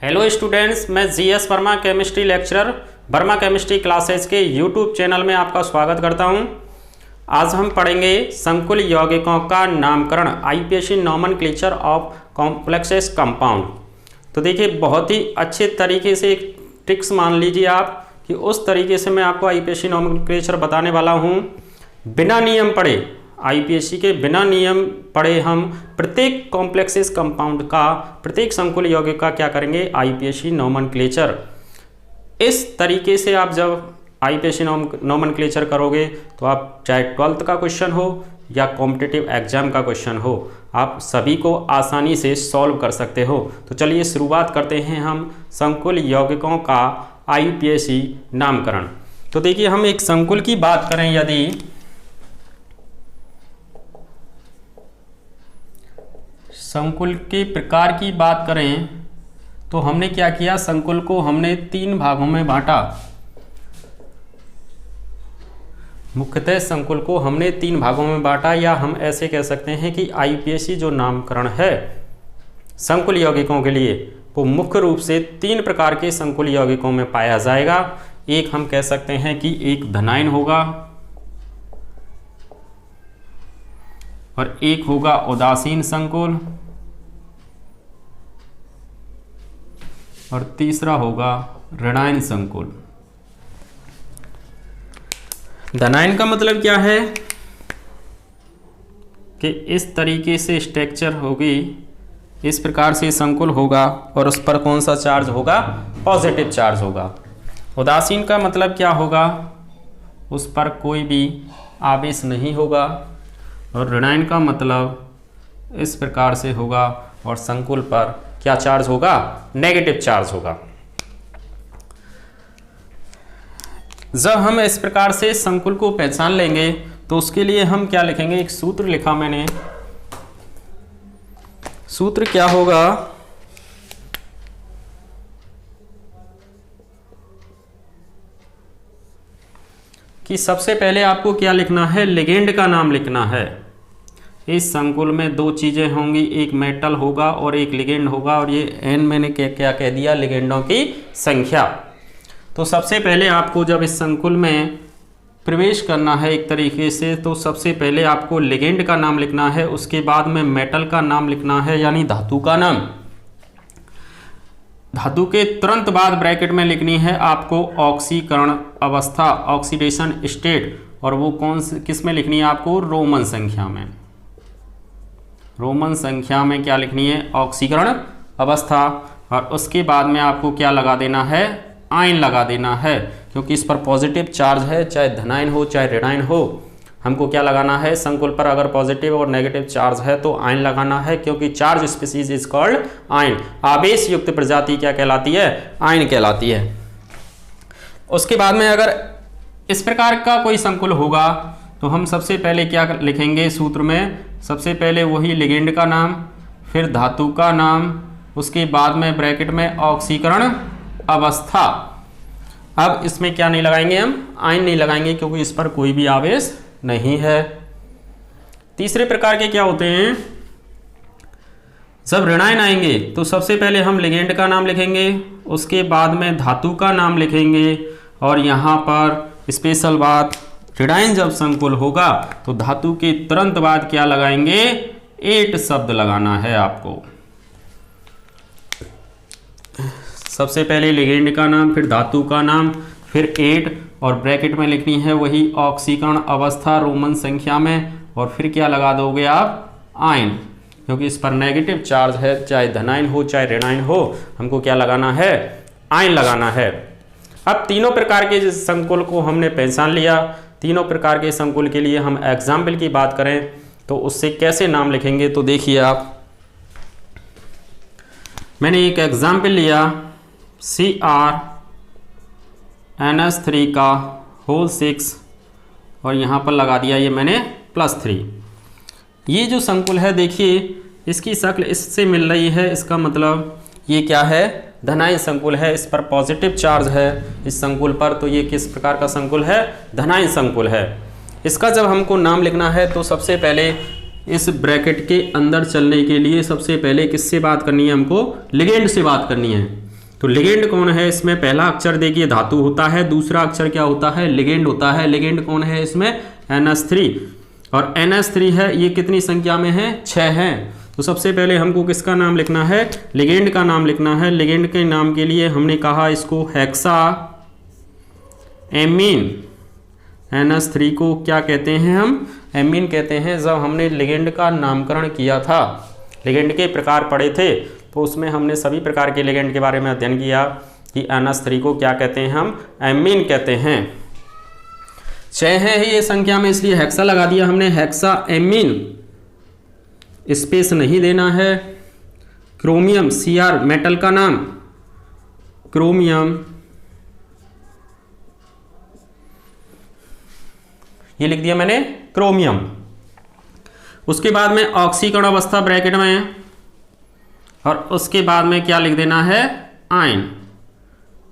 Hello students, मैं GS Verma chemistry lecturer Verma chemistry classes के YouTube channel में आपका स्वागत करता हूं। आज हम पढ़ेंगे संकुल यौगिकों का नामकरण, IUPAC nomenclature of complexes compound. तो देखिए, बहुत ही अच्छे तरीके से एक ट्रिक्स मान लीजिए आप कि उस तरीके से मैं आपको आईपीएसी नोमेनक्लेचर बताने वाला हूँ। बिना नियम पढ़े, आईपीएसी के बिना नियम पढ़े हम प्रत्येक कॉम्प्लेक्सेस कंपाउंड का, प्रत्येक संकुल यौगिक का क्या करेंगे, आईपीएसी नोमेनक्लेचर। इस तरीके से आप जब आईपीएसी नोमेनक्लेचर करोगे तो आप चाहे 12th का क्वेश्चन हो या कॉम्पिटिटिव एग्जाम का क्वेश्चन हो, आप सभी को आसानी से सॉल्व कर सकते हो। तो चलिए शुरुआत करते हैं हम संकुल यौगिकों का आईपीएसी नामकरण। तो देखिए, हम एक संकुल की बात करें, यदि संकुल के प्रकार की बात करें तो हमने क्या किया, संकुल को हमने 3 भागों में बांटा। मुख्यतः संकुल को हमने 3 भागों में बांटा, या हम ऐसे कह सकते हैं कि आईपीएसी जो नामकरण है संकुल यौगिकों के लिए, वो मुख्य रूप से 3 प्रकार के संकुल यौगिकों में पाया जाएगा। एक हम कह सकते हैं कि एक धनायन होगा, और एक होगा उदासीन संकुल, और तीसरा होगा ऋणायन संकुल। धनायन का मतलब क्या है कि इस तरीके से स्ट्रक्चर होगी, इस प्रकार से संकुल होगा और उस पर कौन सा चार्ज होगा, पॉजिटिव चार्ज होगा। उदासीन का मतलब क्या होगा, उस पर कोई भी आवेश नहीं होगा। और ऋणायन का मतलब इस प्रकार से होगा और संकुल पर क्या चार्ज होगा, नेगेटिव चार्ज होगा। जब हम इस प्रकार से संकुल को पहचान लेंगे तो उसके लिए हम क्या लिखेंगे, एक सूत्र लिखा मैंने। सूत्र क्या होगा कि सबसे पहले आपको क्या लिखना है, लिगेंड का नाम लिखना है। इस संकुल में 2 चीज़ें होंगी, एक मेटल होगा और एक लिगेंड होगा, और ये n मैंने क्या कह दिया, लिगेंडों की संख्या। तो सबसे पहले आपको जब इस संकुल में प्रवेश करना है एक तरीके से, तो सबसे पहले आपको लिगेंड का नाम लिखना है, उसके बाद में मेटल का नाम लिखना है, यानी धातु का नाम। धातु के तुरंत बाद ब्रैकेट में लिखनी है आपको ऑक्सीकरण अवस्था, ऑक्सीडेशन स्टेट, और वो किस में लिखनी है आपको, रोमन संख्या में। रोमन संख्या में क्या लिखनी है, ऑक्सीकरण अवस्था। और उसके बाद में आपको क्या लगा देना है, आयन लगा देना है, क्योंकि इस पर पॉजिटिव चार्ज है, चाहे धनायन हो चाहे ऋणायन हो। हमको क्या लगाना है, संकुल पर अगर पॉजिटिव और नेगेटिव चार्ज है तो आयन लगाना है, क्योंकि charge species is called ion. आवेश युक्त प्रजाति क्या कहलाती है, आयन कहलाती है। उसके बाद में अगर इस प्रकार का कोई संकुल होगा तो हम सबसे पहले क्या लिखेंगे सूत्र में, सबसे पहले वही लिगेंड का नाम, फिर धातु का नाम, उसके बाद में ब्रैकेट में ऑक्सीकरण अवस्था। अब इसमें क्या नहीं लगाएंगे, हम आयन नहीं लगाएंगे, क्योंकि इस पर कोई भी आवेश नहीं है। तीसरे प्रकार के क्या होते हैं, जब ऋणायन आएंगे तो सबसे पहले हम लिगेंड का नाम लिखेंगे, उसके बाद में धातु का नाम लिखेंगे, और यहाँ पर स्पेशल बात, ऋणायन जब संकुल होगा तो धातु के तुरंत बाद क्या लगाएंगे, 8 शब्द लगाना है आपको। सबसे पहले लिगेंड का नाम, फिर धातु का नाम, फिर 8, और ब्रैकेट में लिखनी है वही ऑक्सीकरण अवस्था रोमन संख्या में, और फिर क्या लगा दोगे आप, आयन, क्योंकि इस पर नेगेटिव चार्ज है, चाहे धनायन हो चाहे ऋणायन हो, हमको क्या लगाना है, आयन लगाना है। अब तीनों प्रकार के संकुल को हमने पहचान लिया। तीनों प्रकार के संकुल के लिए हम एग्जाम्पल की बात करें तो उससे कैसे नाम लिखेंगे, तो देखिए आप, मैंने एक एग्जाम्पल लिया, CrNH3 का होल 6, और यहाँ पर लगा दिया ये मैंने +3। ये जो संकुल है, देखिए इसकी शक्ल इससे मिल रही है, इसका मतलब ये क्या है, धनायन संकुल है, इस पर पॉजिटिव चार्ज है इस संकुल पर, तो ये किस प्रकार का संकुल है, धनायन संकुल है। इसका जब हमको नाम लिखना है तो सबसे पहले इस ब्रैकेट के अंदर चलने के लिए सबसे पहले किससे बात करनी है, हमको लिगेंड से बात करनी है। तो लिगेंड कौन है इसमें? पहला अक्षर देखिए धातु होता है, दूसरा अक्षर क्या होता है? लिगेंड होता है। लिगेंड कौन है इसमें? NH3। और NH3 है, ये कितनी संख्या में है? 6 है। तो सबसे पहले हमको किसका नाम लिखना है? लिगेंड का नाम लिखना है। लिगेंड के नाम के लिए हमने कहा इसको हेक्सा एमीन। NH3 को क्या कहते हैं हम? एमीन कहते हैं। जब हमने लिगेंड का नामकरण किया था, लिगेंड के प्रकार पढ़े थे, तो उसमें हमने सभी प्रकार के लिगेंड के बारे में अध्ययन किया कि NH3 को क्या कहते हैं हम? एमीन कहते हैं। 6 है ये संख्या में, इसलिए हेक्सा लगा दिया हमने, हेक्सा एमीन। स्पेस नहीं देना है। क्रोमियम, Cr मेटल का नाम, क्रोमियम, ये लिख दिया मैंने क्रोमियम। उसके बाद में ऑक्सीकरण अवस्था ब्रैकेट में, और उसके बाद में क्या लिख देना है? आयन।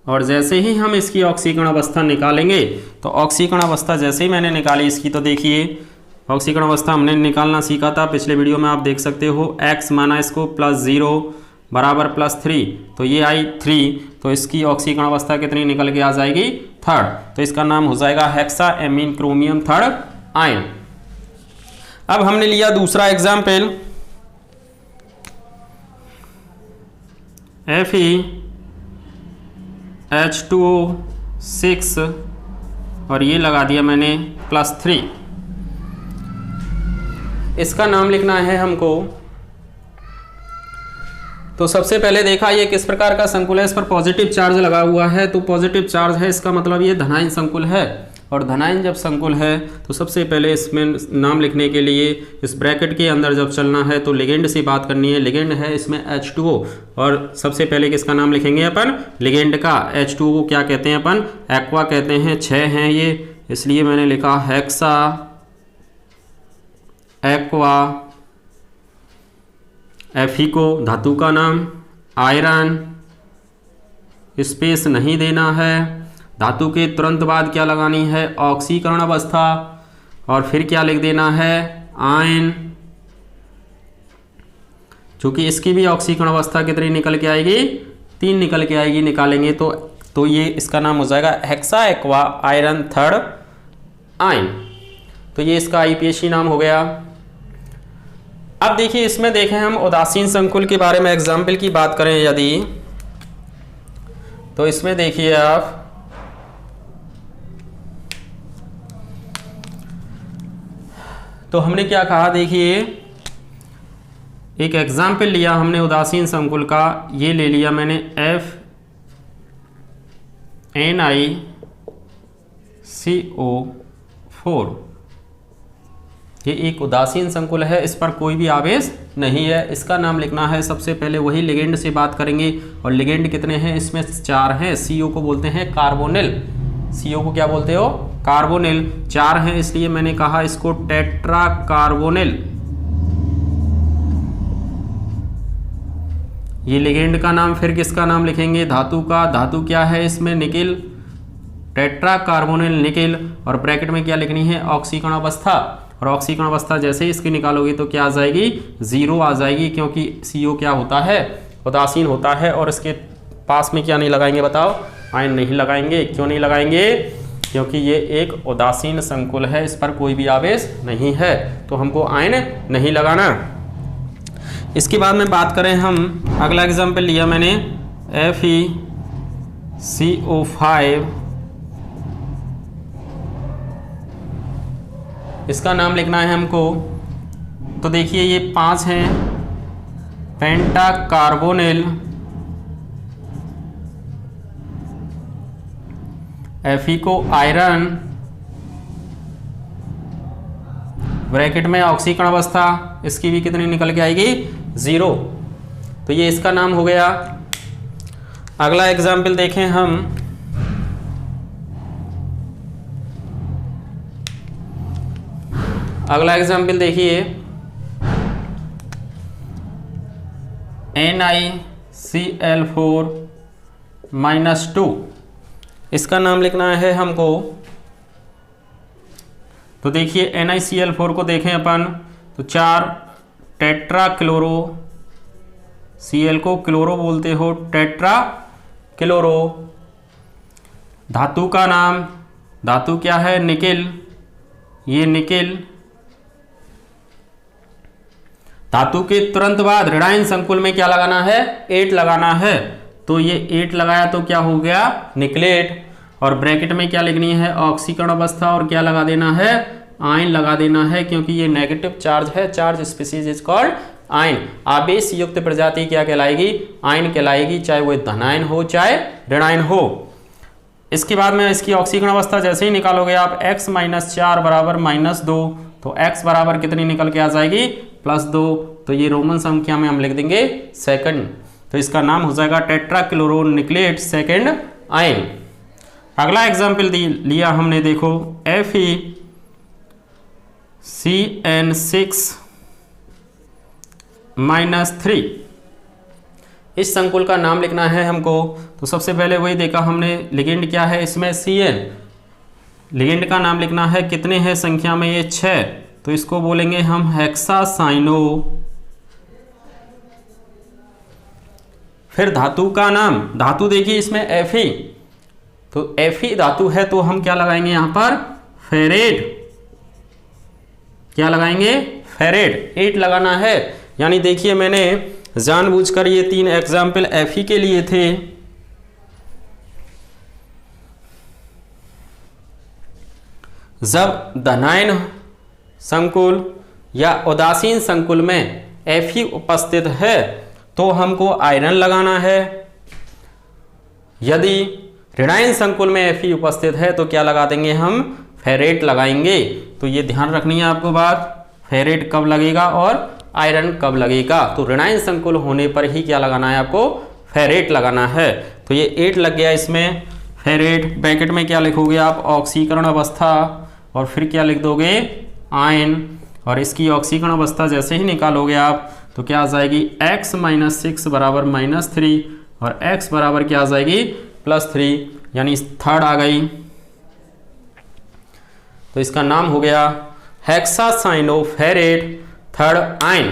और जैसे ही हम इसकी ऑक्सीकरण अवस्था निकालेंगे, तो ऑक्सीकरण अवस्था जैसे ही मैंने निकाली इसकी, तो देखिए ऑक्सीकरण अवस्था हमने निकालना सीखा था पिछले वीडियो में, आप देख सकते हो। x माना इसको +0 बराबर +3, तो ये आई 3, तो इसकी ऑक्सीकरण अवस्था कितनी निकल के आ जाएगी? 3rd। तो इसका नाम हो जाएगा hexa amine chromium 3rd ion. अब हमने लिया दूसरा एग्जाम्पल, FeH2O6, और ये लगा दिया मैंने +3। इसका नाम लिखना है हमको। तो सबसे पहले देखा ये किस प्रकार का संकुल है, इस पर पॉजिटिव चार्ज लगा हुआ है, तो पॉजिटिव चार्ज है, इसका मतलब ये धनायन संकुल है। और धनायन जब संकुल है तो सबसे पहले इसमें नाम लिखने के लिए इस ब्रैकेट के अंदर जब चलना है तो लिगेंड से बात करनी है। लिगेंड है इसमें H2O, और सबसे पहले किसका नाम लिखेंगे अपन? लिगेंड का। H2O को क्या कहते हैं अपन? एक्वा कहते हैं। 6 हैं ये, इसलिए मैंने लिखा हेक्सा एक्वा। Fe को धातु का नाम, आयरन, स्पेस नहीं देना है। धातु के तुरंत बाद क्या लगानी है? ऑक्सीकरण अवस्था, और फिर क्या लिख देना है? आयन। चूंकि इसकी भी ऑक्सीकरण अवस्था कितनी निकल के आएगी? 3 निकल के आएगी। निकालेंगे तो ये इसका नाम हो जाएगा hexa aqua iron 3rd ion. तो ये इसका IPSC नाम हो गया। अब देखिए इसमें देखें हम उदासीन संकुल के बारे में एग्जाम्पल की बात करें यदि, तो इसमें देखिए आप तो हमने क्या कहा, देखिए एक एग्जाम्पल लिया हमने उदासीन संकुल का, ये ले लिया मैंने FNiCO4। ये एक उदासीन संकुल है, इस पर कोई भी आवेश नहीं है। इसका नाम लिखना है सबसे पहले, वही लिगेंड से बात करेंगे। और लिगेंड कितने हैं इसमें? 4 हैं। CO को बोलते हैं कार्बोनिल। CO को क्या बोलते हो? कार्बोनिल। 4 हैं, इसलिए मैंने कहा इसको टेट्रा कार्बोनिल। ये लिगेंड का नाम। फिर किसका नाम लिखेंगे? धातु का। धातु क्या है इसमें? Nickel, tetra carbonyl nickel. और ब्रैकेट में क्या लिखनी है? ऑक्सीकरण अवस्था। और ऑक्सीकरण अवस्था जैसे ही इसकी निकालोगे तो क्या आ जाएगी? 0 आ जाएगी, क्योंकि CO क्या होता है? उदासीन होता है। और इसके पास में क्या नहीं लगाएंगे बताओ? आयन नहीं लगाएंगे। क्यों नहीं लगाएंगे? क्योंकि ये एक उदासीन संकुल है, इस पर कोई भी आवेश नहीं है, तो हमको आयन नहीं लगाना। इसके बाद में बात करें हम, अगला एग्जाम्पल लिया मैंने FeCO5। इसका नाम लिखना है हमको। तो देखिए ये 5 हैं, पेंटा कार्बोनिल, Fe को आयरन, ब्रैकेट में ऑक्सीकरण अवस्था, इसकी भी कितनी निकल के आएगी? 0। तो ये इसका नाम हो गया। अगला एग्जाम्पल देखें हम, अगला एग्जाम्पल देखिए NiCl4-2। इसका नाम लिखना है हमको। तो देखिए NiCl4 को देखें अपन, तो 4 टेट्रा क्लोरो, Cl को क्लोरो बोलते हो, टेट्रा क्लोरो। धातु का नाम, धातु क्या है, निकेल, ये निकेल। धातु के तुरंत बाद ऋणायन संकुल में क्या लगाना है, 8 लगाना है, तो ये 8 लगाया तो क्या हो गया, निकलेट। और ब्रैकेट में क्या लिखनी है, ऑक्सीकरण अवस्था, और क्या लगा देना है, आयन लगा देना है, क्योंकि ये नेगेटिव चार्ज है, charge species is called ion. आवेश युक्त प्रजाति क्या कहलाएगी, आयन कहलाएगी, चाहे वो धनायन हो चाहे ऋणायन हो। इसके बाद में इसकी ऑक्सीकरण अवस्था जैसे ही निकालोगे आप x - 4 बराबर -2, तो x बराबर कितनी निकल के आ जाएगी, +2। तो ये रोमन संख्या में हम लिख देंगे सेकंड, तो इसका नाम हो जाएगा टेट्राक्लोरोनिक्लेट सेकंड आयन। अगला एग्जाम्पल लिया हमने, देखो FeCN6-3, इस संकुल का नाम लिखना है हमको। तो सबसे पहले वही देखा हमने, लिगेंड क्या है इसमें, Cn। लिगेंड का नाम लिखना है, कितने हैं संख्या में, ये 6, तो इसको बोलेंगे हम हेक्सासाइनो। फिर धातु का नाम, धातु देखिए इसमें Fe, तो Fe धातु है, तो हम क्या लगाएंगे यहाँ पर, फेरेट। क्या लगाएंगे, फेरेट। 8 लगाना है, यानी देखिए मैंने जानबूझकर ये 3 एग्जाम्पल Fe के लिए थे। जब धनायन संकुल या उदासीन संकुल में Fe उपस्थित है तो हमको आयरन लगाना है। यदि ऋणायन संकुल में Fe उपस्थित है तो क्या लगा देंगे हम, फेरेट लगाएंगे। तो ये ध्यान रखनी है आपको बात, फेरेट कब लगेगा और आयरन कब लगेगा। तो ऋणायन संकुल होने पर ही क्या लगाना है आपको, फेरेट लगाना है। तो ये 8 लग गया इसमें, फेरेट। ब्रैकेट में क्या लिखोगे आप, ऑक्सीकरण अवस्था, और फिर क्या लिख दोगे, आयन। और इसकी ऑक्सीकरण अवस्था जैसे ही निकालोगे आप तो क्या आ जाएगी, x - 6 बराबर -3, और x बराबर क्या आ जाएगी, +3, यानी थर्ड आ गई। तो इसका नाम हो गया हेक्सासाइनोफेरेट थर्ड आयन।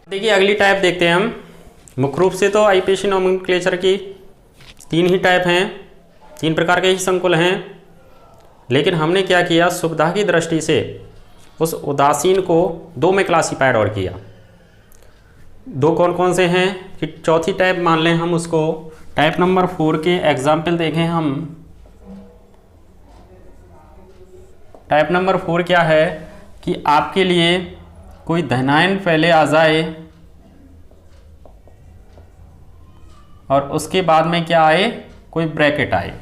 देखिए अगली टाइप देखते हैं हम। मुख्य रूप से तो आईपीएसी नोमेनक्लेचर की 3 ही टाइप हैं, 3 प्रकार के ही संकुल हैं, लेकिन हमने क्या किया, सुविधा की दृष्टि से उस उदासीन को 2 में क्लासीफाइड और किया। 2 कौन कौन से हैं कि चौथी टाइप मान लें हम उसको। टाइप नंबर 4 के एग्जाम्पल देखें हम। टाइप नंबर 4 क्या है कि आपके लिए कोई धनायन पहले आ जाए और उसके बाद में क्या आए, कोई ब्रैकेट आए।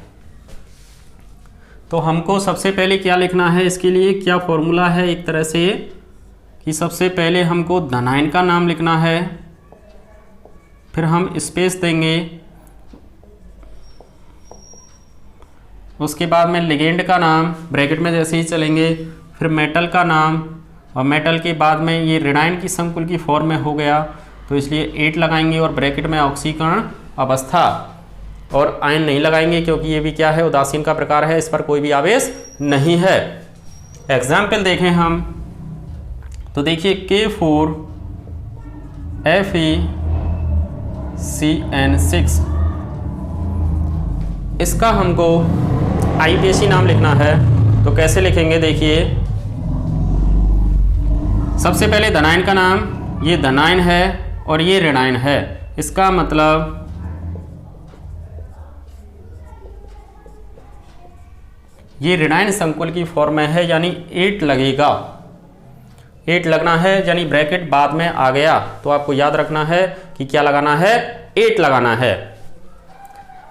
तो हमको सबसे पहले क्या लिखना है, इसके लिए क्या फॉर्मूला है एक तरह से कि सबसे पहले हमको धनायन का नाम लिखना है, फिर हम स्पेस देंगे, उसके बाद में लिगेंड का नाम ब्रैकेट में जैसे ही चलेंगे, फिर मेटल का नाम, और मेटल के बाद में ये ऋणायन की संकुल की फॉर्म में हो गया तो इसलिए 8 लगाएंगे, और ब्रैकेट में ऑक्सीकरण अवस्था, और आयन नहीं लगाएंगे क्योंकि ये भी क्या है, उदासीन का प्रकार है, इस पर कोई भी आवेश नहीं है। एग्जाम्पल देखें हम तो देखिए K4 FeCN6, इसका हमको आईपीएसी नाम लिखना है। तो कैसे लिखेंगे, देखिए सबसे पहले धनायन का नाम, ये धनायन है और ये ऋणायन है, इसका मतलब ये ऋणायन संकुल की फॉर्म में है, यानी 8 लगेगा, 8 लगना है, यानी ब्रैकेट बाद में आ गया तो आपको याद रखना है कि क्या लगाना है, 8 लगाना है।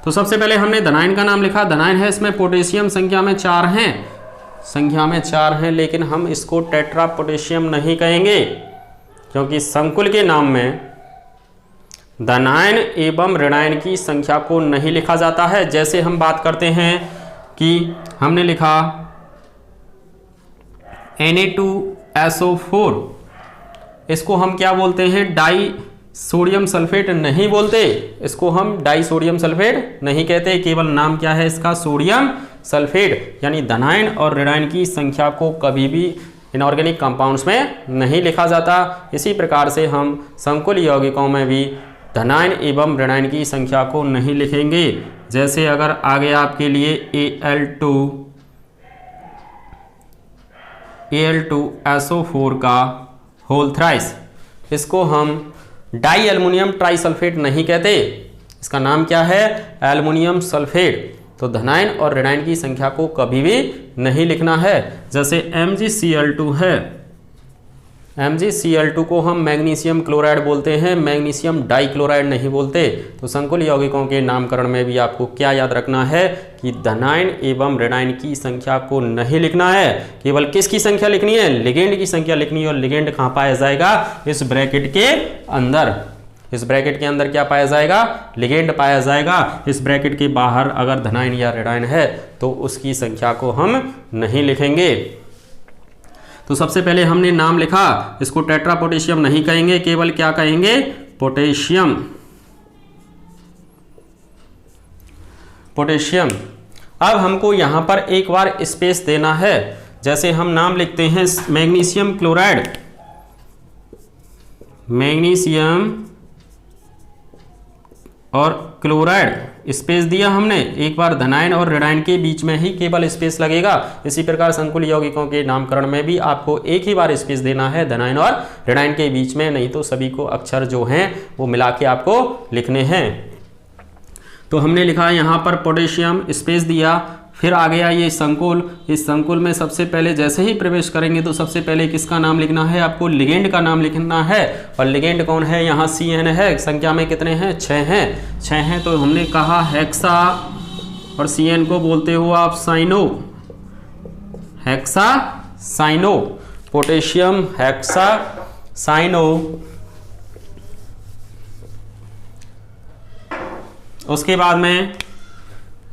तो सबसे पहले हमने धनायन का नाम लिखा, धनायन है, इसमें पोटेशियम संख्या में 4 हैं, संख्या में 4 हैं, लेकिन हम इसको टेट्रा पोटेशियम नहीं कहेंगे क्योंकि संकुल के नाम में धनायन एवं ऋणायन की संख्या को नहीं लिखा जाता है। जैसे हम बात करते हैं कि हमने लिखा Na2SO4, इसको हम क्या बोलते हैं, डाई सोडियम सल्फेट नहीं बोलते, इसको हम डाई सोडियम सल्फेट नहीं कहते, केवल नाम क्या है इसका, सोडियम सल्फेट। यानी धनायन और ऋणायन की संख्या को कभी भी इनऑर्गेनिक कंपाउंड्स में नहीं लिखा जाता। इसी प्रकार से हम संकुल यौगिकों में भी धनायन एवं ऋणायन की संख्या को नहीं लिखेंगे। जैसे अगर आ गया आपके लिए Al2SO4 का होल थ्राइस, इसको हम डाई एल्युमिनियम ट्राइसल्फेट नहीं कहते, इसका नाम क्या है, एल्युमिनियम सल्फेट। तो धनायन और ऋणायन की संख्या को कभी भी नहीं लिखना है। जैसे MgCl2 है, MgCl2 को हम मैग्नीशियम क्लोराइड बोलते हैं, मैग्नीशियम डाइक्लोराइड नहीं बोलते। तो संकुल यौगिकों के नामकरण में भी आपको क्या याद रखना है कि धनायन एवं ऋणायन की संख्या को नहीं लिखना है, केवल किसकी संख्या लिखनी है, लिगेंड की संख्या लिखनी है। और लिगेंड कहाँ पाया जाएगा, इस ब्रैकेट के अंदर। इस ब्रैकेट के अंदर क्या पाया जाएगा, लिगेंड पाया जाएगा। इस ब्रैकेट के बाहर अगर धनायन या ऋणायन है तो उसकी संख्या को हम नहीं लिखेंगे। तो सबसे पहले हमने नाम लिखा, इसको टेट्रा पोटेशियम नहीं कहेंगे, केवल क्या कहेंगे, पोटेशियम। पोटेशियम। अब हमको यहां पर एक बार स्पेस देना है। जैसे हम नाम लिखते हैं मैग्नीशियम क्लोराइड, मैग्नीशियम और क्लोराइड, स्पेस दिया हमने। एक बार धनायन और ऋणायन के बीच में ही केवल स्पेस लगेगा। इसी प्रकार संकुल यौगिकों के नामकरण में भी आपको एक ही बार स्पेस देना है धनायन और ऋणायन के बीच में, नहीं तो सभी को अक्षर जो हैं वो मिला के आपको लिखने हैं। तो हमने लिखा यहाँ पर पोटेशियम, स्पेस दिया, फिर आ गया ये संकुल। इस संकुल में सबसे पहले जैसे ही प्रवेश करेंगे तो सबसे पहले किसका नाम लिखना है, आपको लिगेंड का नाम लिखना है। और लिगेंड कौन है, यहाँ CN है, संख्या में कितने हैं, 6 हैं। 6 हैं तो हमने कहा हेक्सा, और CN को बोलते हो आप cyano, hexa cyano, potassium hexa cyano. उसके बाद में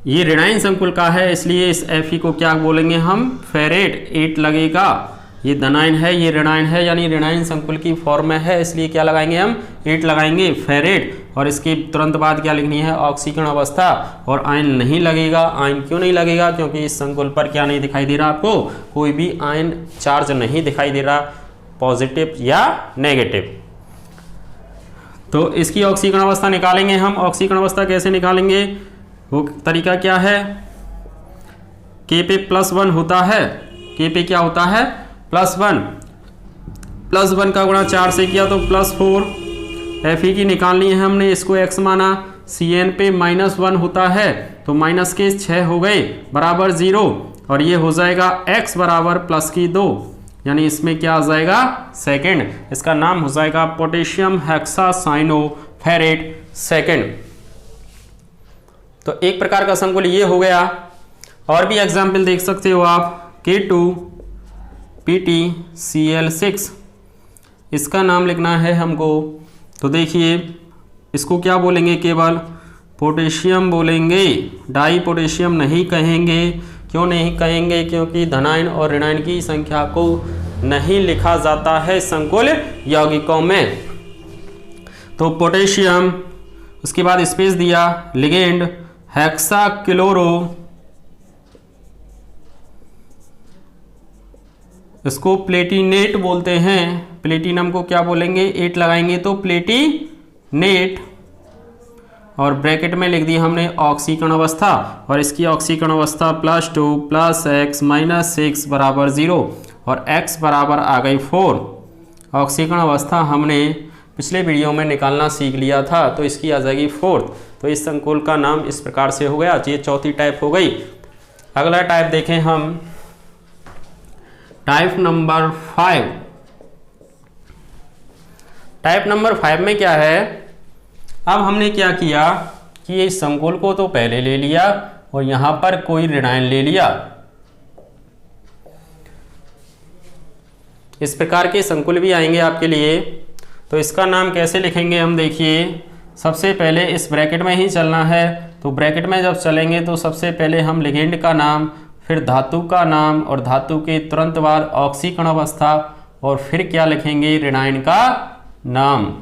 ये ऋणायन संकुल का है, इसलिए इस Fe को क्या बोलेंगे हम, फेरेट, 8 लगेगा। ये धनायन है, ये ऋणायन है, यानी ऋणायन संकुल की फॉर्म में है, इसलिए क्या लगाएंगे हम, 8 लगाएंगे, फेरेट। और इसके तुरंत बाद क्या लिखनी है, ऑक्सीकरण अवस्था। और आयन नहीं लगेगा। आयन क्यों नहीं लगेगा, क्योंकि इस संकुल पर क्या नहीं दिखाई दे रहा, आपको कोई भी आयन चार्ज नहीं दिखाई दे रहा, पॉजिटिव या नेगेटिव। तो इसकी ऑक्सीकरण अवस्था निकालेंगे हम। ऑक्सीकरण अवस्था कैसे निकालेंगे, वो तरीका क्या है, K पे +1 होता है, K पे क्या होता है, +1, +1 का गुणा 4 से किया तो +4। Fe की निकालनी है हमने, इसको x माना। CN पे -1 होता है तो माइनस के 6 हो गए बराबर 0, और ये हो जाएगा x बराबर +2, यानी इसमें क्या आ जाएगा, सेकेंड। इसका नाम हो जाएगा पोटेशियम हेक्सासाइनोफेरेट सेकेंड। तो एक प्रकार का संकुल ये हो गया। और भी एग्जाम्पल देख सकते हो आप, K2PtCl6, इसका नाम लिखना है हमको। तो देखिए इसको क्या बोलेंगे, केवल पोटेशियम बोलेंगे, डाई पोटेशियम नहीं कहेंगे। क्यों नहीं कहेंगे, क्योंकि धनायन और ऋणायन की संख्या को नहीं लिखा जाता है संकुल यौगिकों में। तो पोटेशियम, उसके बाद स्पेस दिया, लिगेंड हेक्साक्लोरो, इसको प्लेटिनेट बोलते हैं। प्लेटिनम को क्या बोलेंगे, 8 लगाएंगे तो प्लेटिनेट। और ब्रैकेट में लिख दिया हमने ऑक्सीकरण अवस्था, और इसकी ऑक्सीकरण अवस्था +2 + x - 6 बराबर 0, और x बराबर आ गई 4। ऑक्सीकरण अवस्था हमने पिछले वीडियो में निकालना सीख लिया था, तो इसकी आ जाएगी 4। तो इस संकुल का नाम इस प्रकार से हो गया। ये चौथी टाइप हो गई। अगला टाइप देखें हम, टाइप नंबर 5। टाइप नंबर 5 में क्या है, अब हमने क्या किया कि इस संकुल को तो पहले ले लिया और यहां पर कोई ऋणायन ले लिया। इस प्रकार के संकुल भी आएंगे आपके लिए। तो इसका नाम कैसे लिखेंगे हम, देखिए सबसे पहले इस ब्रैकेट में ही चलना है। तो ब्रैकेट में जब चलेंगे तो सबसे पहले हम लिगेंड का नाम, फिर धातु का नाम, और धातु के तुरंत बाद ऑक्सीकरण अवस्था, और फिर क्या लिखेंगे, ऋणायन का नाम।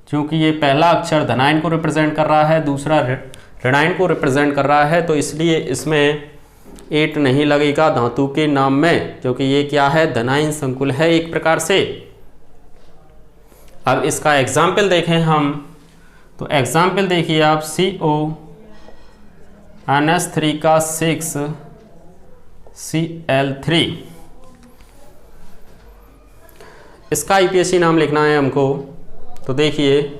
क्योंकि ये पहला अक्षर धनायन को रिप्रेजेंट कर रहा है, दूसरा ऋणायन को रिप्रेजेंट कर रहा है, तो इसलिए इसमें 8 नहीं लगेगा धातु के नाम में, क्योंकि ये क्या है, धनायन संकुल है एक प्रकार से। अब इसका एग्जाम्पल देखें हम, तो एग्जाम्पल देखिए आप, CONH3 का 6Cl3, इसका IUPAC नाम लिखना है हमको। तो देखिए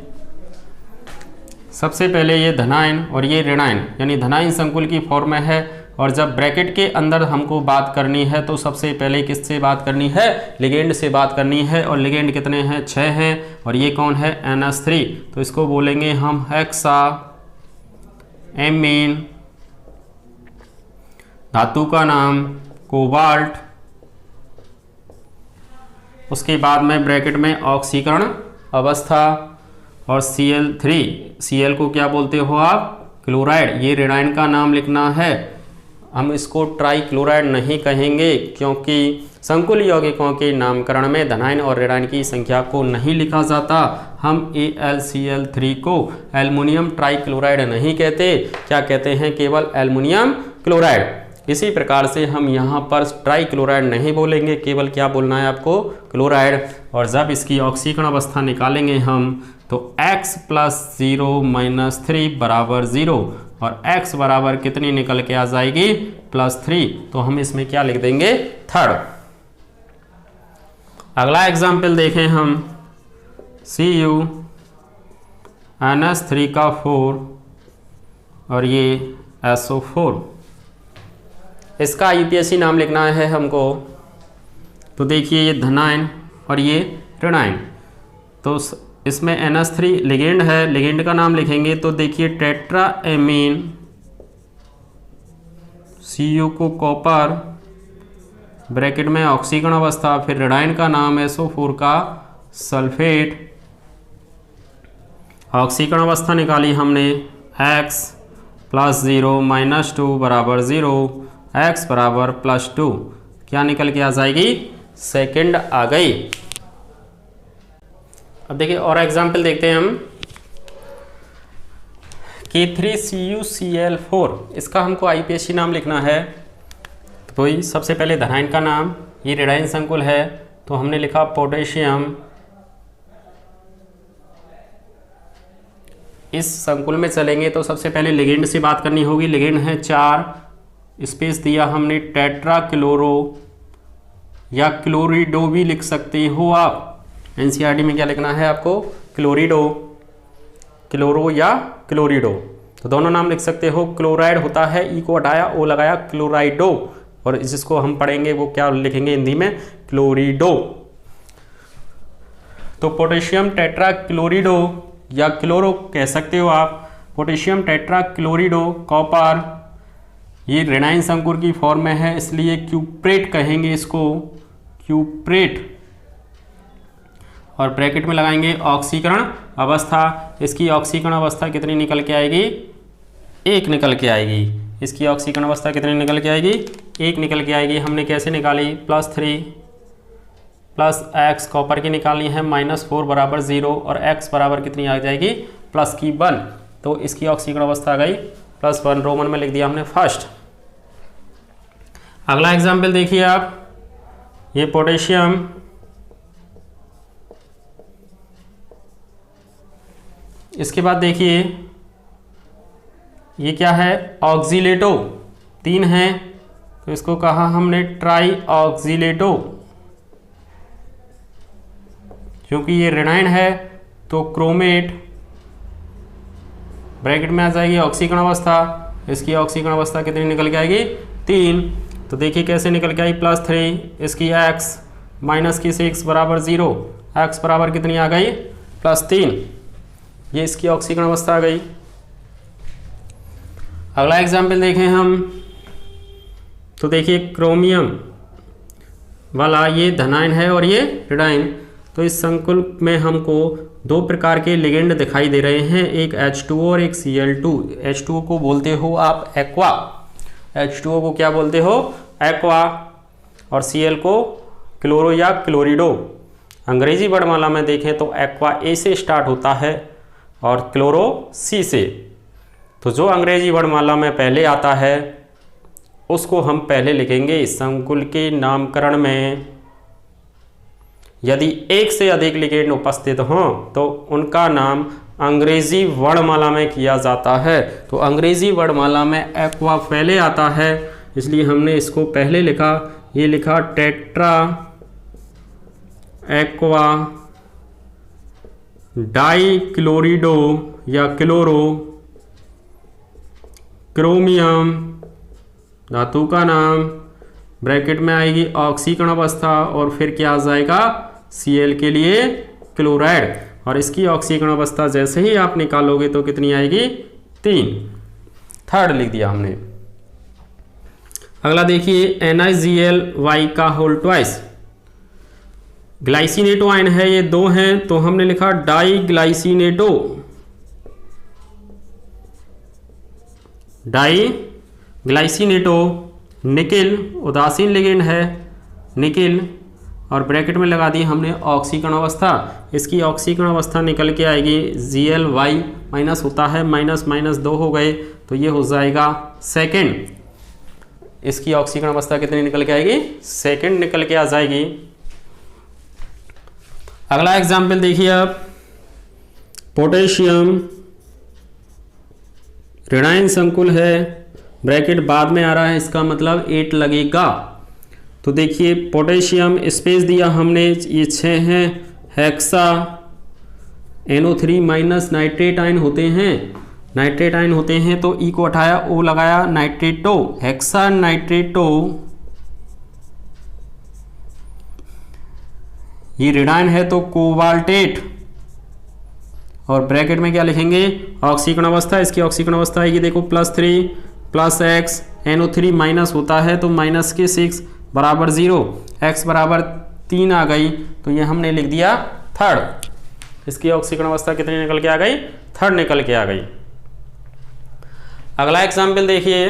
सबसे पहले ये धनायन और ये ऋणायन यानी धनायन संकुल की फॉर्म में है, और जब ब्रैकेट के अंदर हमको बात करनी है तो सबसे पहले किससे बात करनी है, लिगेंड से बात करनी है। और लिगेंड कितने हैं, 6 हैं, और ये कौन है, NH3। तो इसको बोलेंगे हम हेक्साएमीन, धातु का नाम कोबाल्ट, उसके बाद में ब्रैकेट में ऑक्सीकरण अवस्था, और Cl3, Cl को क्या बोलते हो आप, क्लोराइड। ये ऋणायन का नाम लिखना है, हम इसको ट्राई क्लोराइड नहीं कहेंगे क्योंकि संकुल यौगिकों के नामकरण में धनायन और ऋणायन की संख्या को नहीं लिखा जाता। हम AlCl3 को एल्युमिनियम ट्राई क्लोराइड नहीं कहते, क्या कहते हैं, केवल एल्युमिनियम क्लोराइड। इसी प्रकार से हम यहाँ पर ट्राई क्लोराइड नहीं बोलेंगे, केवल क्या बोलना है आपको, क्लोराइड। और जब इसकी ऑक्सीकरण अवस्था निकालेंगे हम तो x + 0 - 3 = 0, और x बराबर कितनी निकल के आ जाएगी, +3। तो हम इसमें क्या लिख देंगे, थर्ड। अगला एग्जाम्पल देखें हम, CuNH3 का 4 और ये SO4, इसका IUPAC नाम लिखना है हमको। तो देखिए ये धनायन और ये ऋणायन, तो इसमें NH3 लिगेंड है, लिगेंड का नाम लिखेंगे तो देखिए टेट्राएमीन, Cu को कॉपर, ब्रैकेट में ऑक्सीकरण अवस्था, फिर ऋणायन का नाम SO4 का सल्फेट। ऑक्सीकरण अवस्था निकाली हमने, x + 0 - 2 = 0, x बराबर +2, क्या निकल के आ जाएगी, सेकंड आ गई। अब देखिए और एग्जाम्पल देखते हैं हम, K3CuCl4, इसका हमको IUPAC नाम लिखना है। तो सबसे पहले धनायन का नाम, ये ऋणायन संकुल है तो हमने लिखा पोटेशियम। इस संकुल में चलेंगे तो सबसे पहले लिगेंड से बात करनी होगी, लिगेंड है 4, स्पेस दिया हमने टेट्रा क्लोरो या क्लोरिडो भी लिख सकते हो आप। NCERT में क्या लिखना है आपको, क्लोरिडो, क्लोरो या क्लोरिडो, तो दोनों नाम लिख सकते हो। क्लोराइड होता है, ई को हटाया, ओ लगाया, क्लोराइडो, और जिसको हम पढ़ेंगे वो क्या लिखेंगे हिंदी में, क्लोरिडो। तो पोटेशियम टेट्रा क्लोरिडो या क्लोरो कह सकते हो आप, पोटेशियम टेट्रा क्लोरिडो, कॉपर, ये ऋणायन संकुल की फॉर्म में है इसलिए क्यूप्रेट कहेंगे इसको, क्यूप्रेट। और ब्रैकेट में लगाएंगे ऑक्सीकरण अवस्था, इसकी ऑक्सीकरण अवस्था कितनी निकल के आएगी, 1 निकल के आएगी। इसकी ऑक्सीकरण अवस्था कितनी निकल के आएगी, 1 निकल के आएगी। हमने कैसे निकाली, +3 + x, कॉपर की निकालनी है, -4 = 0, और x बराबर कितनी आ जाएगी, +1। तो इसकी ऑक्सीकरण अवस्था आ गई +1, रोमन में लिख दिया हमने फर्स्ट। अगला एग्जाम्पल देखिए आप, ये पोटेशियम, इसके बाद देखिए ये क्या है, ऑक्सीलेटो, 3 हैं तो इसको कहा हमने ट्राई ऑक्सीलेटो। क्योंकि ये ऋणायन है तो क्रोमेट, ब्रैकेट में आ जाएगी ऑक्सीकरण अवस्था, इसकी ऑक्सीकरण अवस्था कितनी निकल के आएगी, 3। तो देखिए कैसे निकल के आई, +3, इसकी x -6 = 0, x बराबर कितनी आ गई, +3, ये इसकी ऑक्सीकरण अवस्था आ गई। अगला एग्जाम्पल देखें हम, तो देखिए क्रोमियम वाला, ये धनायन है और ये ऋणायन। तो इस संकुल में हमको 2 प्रकार के लिगेंड दिखाई दे रहे हैं, एक H2O और एक Cl2। H2O को बोलते हो आप एक्वा, H2O को क्या बोलते हो, एक्वा, और Cl को क्लोरो या क्लोरिडो। अंग्रेजी वर्णमाला में देखें तो एक्वा A से स्टार्ट होता है और क्लोरो C से। तो जो अंग्रेजी वर्णमाला में पहले आता है उसको हम पहले लिखेंगे इस संकुल के नामकरण में। यदि एक से अधिक लिगेंड उपस्थित हों तो उनका नाम अंग्रेजी वर्णमाला में किया जाता है। तो अंग्रेजी वर्णमाला में एक्वा पहले आता है, इसलिए हमने इसको पहले लिखा। ये लिखा टेट्रा एक्वा डाई क्लोरिडो या क्लोरो क्रोमियम, धातु का नाम, ब्रैकेट में आएगी ऑक्सीकरण अवस्था और फिर क्या आ जाएगा Cl के लिए क्लोराइड, और इसकी ऑक्सीकरण अवस्था जैसे ही आप निकालोगे तो कितनी आएगी 3। थर्ड लिख दिया हमने। अगला देखिए NaCl का होल ट्वाइस, ग्लाइसिनेटो आयन है, ये 2 हैं तो हमने लिखा di glycinato, di glycinato, nickel उदासीन लिगेंड है निकिल, और ब्रैकेट में लगा दी हमने ऑक्सीकरण अवस्था। इसकी ऑक्सीकरण अवस्था निकल के आएगी Gly माइनस होता है, माइनस माइनस 2 हो गए तो ये हो जाएगा सेकेंड। इसकी ऑक्सीकरण अवस्था कितनी निकल के आएगी, सेकेंड निकल के आ जाएगी। अगला एग्जाम्पल देखिए आप, पोटेशियम ऋणायन संकुल है, ब्रैकेट बाद में आ रहा है, इसका मतलब 8 लगेगा। तो देखिए पोटेशियम स्पेस दिया हमने, ये 6 हैं, hexa NO3 minus nitrate ion होते हैं, नाइट्रेट आयन होते हैं तो ई को हटाया, ओ लगाया, नाइट्रेटो, हेक्सा नाइट्रेटो, ये ऋणायन है तो कोबाल्टेट, और ब्रैकेट में क्या लिखेंगे ऑक्सीकरण अवस्था। इसकी ऑक्सीकरण अवस्था आएगी देखो +3 + x, NO3 माइनस होता है तो माइनस के 6 बराबर 0, x बराबर 3 आ गई तो ये हमने लिख दिया थर्ड। इसकी ऑक्सीकरण अवस्था कितनी निकल के आ गई, थर्ड निकल के आ गई। अगला एग्जाम्पल देखिए,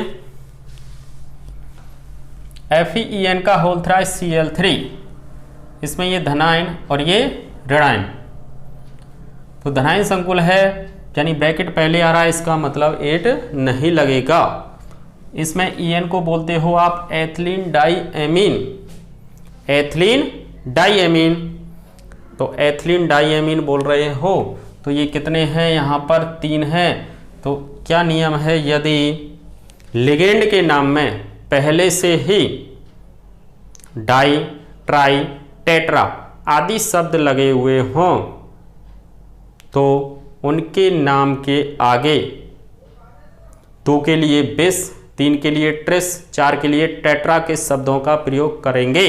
FeEn का होल थ्राइस Cl3, इसमें ये धनायन और ये ऋणायन, तो धनायन संकुल है यानी ब्रैकेट पहले आ रहा है, इसका मतलब 8 नहीं लगेगा। इसमें En को बोलते हो आप एथिलीन डाईएमीन, एथिलीन डाईएमीन, तो एथिलीन डाईएमीन बोल रहे हो तो ये कितने हैं, यहाँ पर 3 हैं। तो क्या नियम है, यदि लिगेंड के नाम में पहले से ही डाई, ट्राई, टेट्रा आदि शब्द लगे हुए हों तो उनके नाम के आगे 2 के लिए बिस, 3 के लिए ट्रिस, 4 के लिए टेट्रा के शब्दों का प्रयोग करेंगे।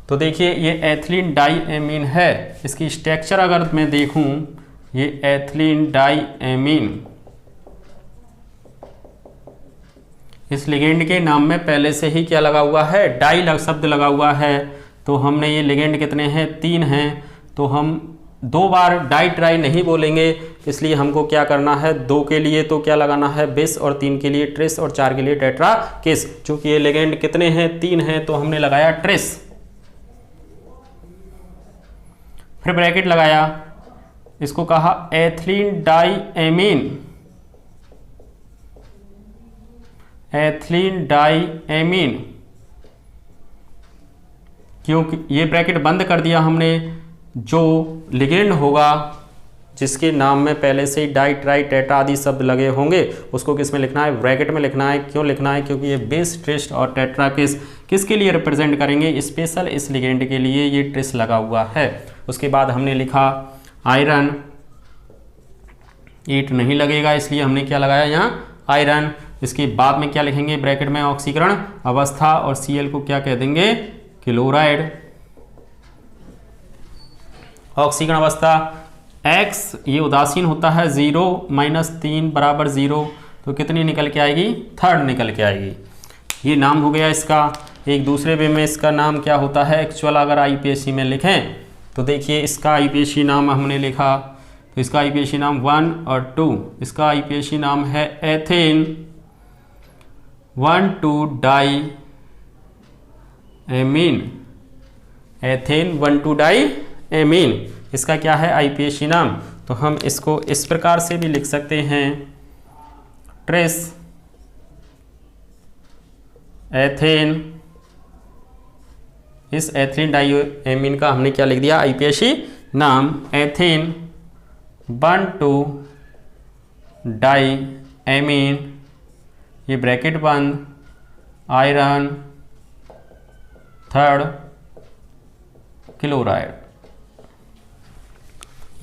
तो देखिए ये एथिलीन डाईएमीन है, इसकी स्ट्रक्चर अगर मैं देखूं, ये एथिलीन डाईएमीन, इस लिगेंड के नाम में पहले से ही क्या लगा हुआ है, डाई शब्द लगा हुआ है। तो हमने ये लिगेंड कितने हैं, 3 हैं, तो हम 2 बार डाई ट्राई नहीं बोलेंगे, इसलिए हमको क्या करना है, 2 के लिए तो क्या लगाना है बिस, और 3 के लिए ट्रिस, और 4 के लिए टेट्रा किस। चूंकि ये लिगेंड कितने हैं, 3 हैं, तो हमने लगाया ट्रिस, फिर ब्रैकेट लगाया, इसको कहा एथिलीन डाईएमीन, एथिलीन डाईएमीन, क्योंकि ये ब्रैकेट बंद कर दिया हमने। जो लिगेंड होगा जिसके नाम में पहले से ही डाई, ट्राई, टेट्रा आदि शब्द लगे होंगे उसको किस में लिखना है, ब्रैकेट में लिखना है। क्यों लिखना है, क्योंकि ये बेस, ट्रिस और टेट्रा किसके लिए रिप्रेजेंट करेंगे, स्पेशल इस लिगेंड के लिए ये ट्रिस लगा हुआ है। उसके बाद हमने लिखा आयरन, 8 नहीं लगेगा इसलिए हमने क्या लगाया यहाँ आयरन। इसके बाद में क्या लिखेंगे, ब्रैकेट में ऑक्सीकरण अवस्था, और Cl को क्या कह देंगे, क्लोराइड। ऑक्सीकरण अवस्था X ये उदासीन होता है 0 - 3 बराबर 0, तो कितनी निकल के आएगी, थर्ड निकल के आएगी। ये नाम हो गया इसका। एक दूसरे वे में इसका नाम क्या होता है एक्चुअल, अगर IUPAC में लिखें तो देखिए इसका IUPAC नाम हमने लिखा, तो इसका IUPAC नाम 1 और 2, इसका IUPAC नाम है एथेन 1,2 डाईएमीन, एथेन 1,2 डाईएमीन, इसका क्या है IUPAC नाम। तो हम इसको इस प्रकार से भी लिख सकते हैं, ट्रेस एथेन इस एथिलीन डाइएमीन का हमने क्या लिख दिया, आईपीएसी नाम, एथिन 1,2-डाइएमीन, ये ब्रैकेट बंद, आयरन 3rd क्लोराइड,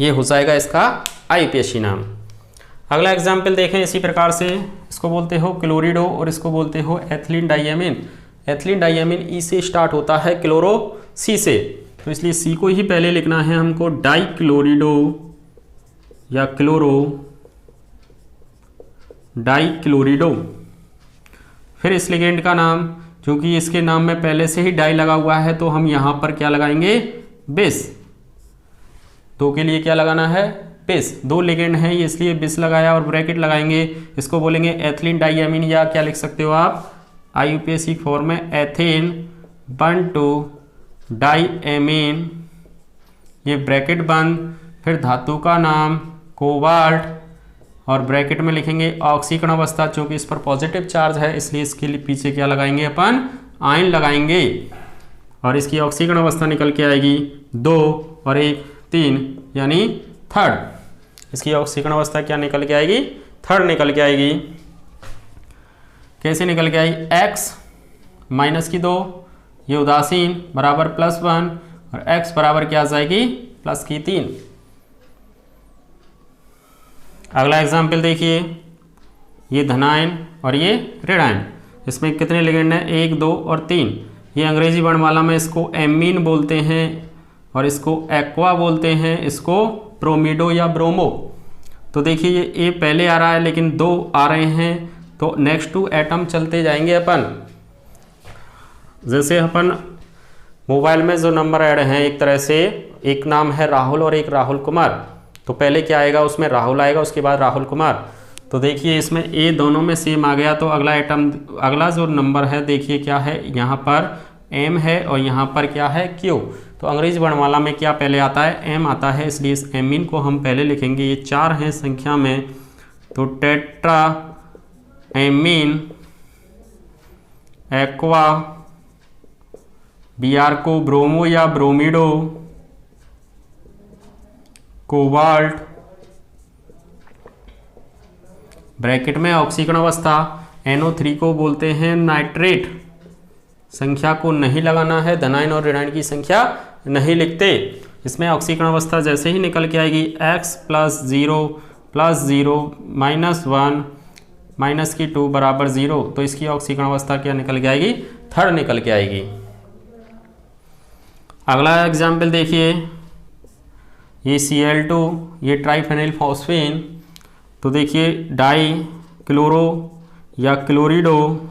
ये हो जाएगा इसका आईपीएसी नाम। अगला एग्जाम्पल देखें इसी प्रकार से, इसको बोलते हो क्लोरिडो और इसको बोलते हो एथिलीन डाइएमीन। एथिलीन डाइएमीन ई से स्टार्ट होता है, क्लोरो सी से, तो इसलिए सी को ही पहले लिखना है हमको, डाइक्लोरिडो या क्लोरो डाइक्लोरिडो। फिर इस लिगेंड का नाम, क्योंकि इसके नाम में पहले से ही डाई लगा हुआ है तो हम यहाँ पर क्या लगाएंगे, बिस। दो के लिए क्या लगाना है, बिस। दो लिगेंड हैं इसलिए बिस लगाया और ब्रैकेट लगाएंगे, इसको बोलेंगे एथिलीन डाइएमीन, या क्या लिख सकते हो आप, आईयूपीएसी फॉर्म में एथिन 1,2-डाइएमीन, ये ब्रैकेट बंद, फिर धातु का नाम कोबाल्ट और ब्रैकेट में लिखेंगे ऑक्सीकरण अवस्था, चूंकि इस पर पॉजिटिव चार्ज है इसलिए इसके लिए पीछे क्या लगाएंगे अपन, आयन लगाएंगे, और इसकी ऑक्सीकरण अवस्था निकल के आएगी 2 और 1 3, यानी 3rd। इसकी ऑक्सीकरण अवस्था क्या निकल के आएगी, 3rd निकल के आएगी। कैसे निकल के आई, x -2, ये उदासीन बराबर +1 और x बराबर क्या आ जाएगी, +3। अगला एग्जाम्पल देखिए, ये धनायन और ये ऋणायन, इसमें कितने लिगेंड हैं, 1 2 और 3। ये अंग्रेजी वर्णमाला में इसको एमीन बोलते हैं और इसको एक्वा बोलते हैं, इसको ब्रोमिडो या ब्रोमो। तो देखिए ये ए पहले आ रहा है लेकिन 2 आ रहे हैं, तो नेक्स्ट टू एटम चलते जाएंगे अपन। जैसे अपन मोबाइल में जो नंबर ऐड हैं, एक तरह से एक नाम है राहुल और एक राहुल कुमार, तो पहले क्या आएगा, उसमें राहुल आएगा, उसके बाद राहुल कुमार। तो देखिए इसमें ए दोनों में सेम आ गया, तो अगला एटम, अगला जो नंबर है देखिए क्या है, यहाँ पर एम है और यहाँ पर क्या है, क्यू। तो अंग्रेजी वर्णमाला में क्या पहले आता है, एम आता है, इसलिए इस एमीन को हम पहले लिखेंगे। ये 4 हैं संख्या में, तो टेट्रा एमीन, एक्वा, बियार्को ब्रोमो या ब्रोमिडो, कोबाल्ट, ब्रैकेट में ऑक्सीकरण अवस्था, NO3 को बोलते हैं नाइट्रेट। संख्या को नहीं लगाना है, धनायन और ऋणायन की संख्या नहीं लिखते। इसमें ऑक्सीकरण अवस्था जैसे ही निकल के आएगी, x +0 +0 -1 -2 बराबर 0, तो इसकी ऑक्सीकरण अवस्था क्या निकल के आएगी, 3rd निकल के आएगी। अगला एग्जाम्पल देखिए, ये Cl2, ये ट्राइफेनिल फॉस्फेन, तो देखिए डाई क्लोरो या क्लोरिडो,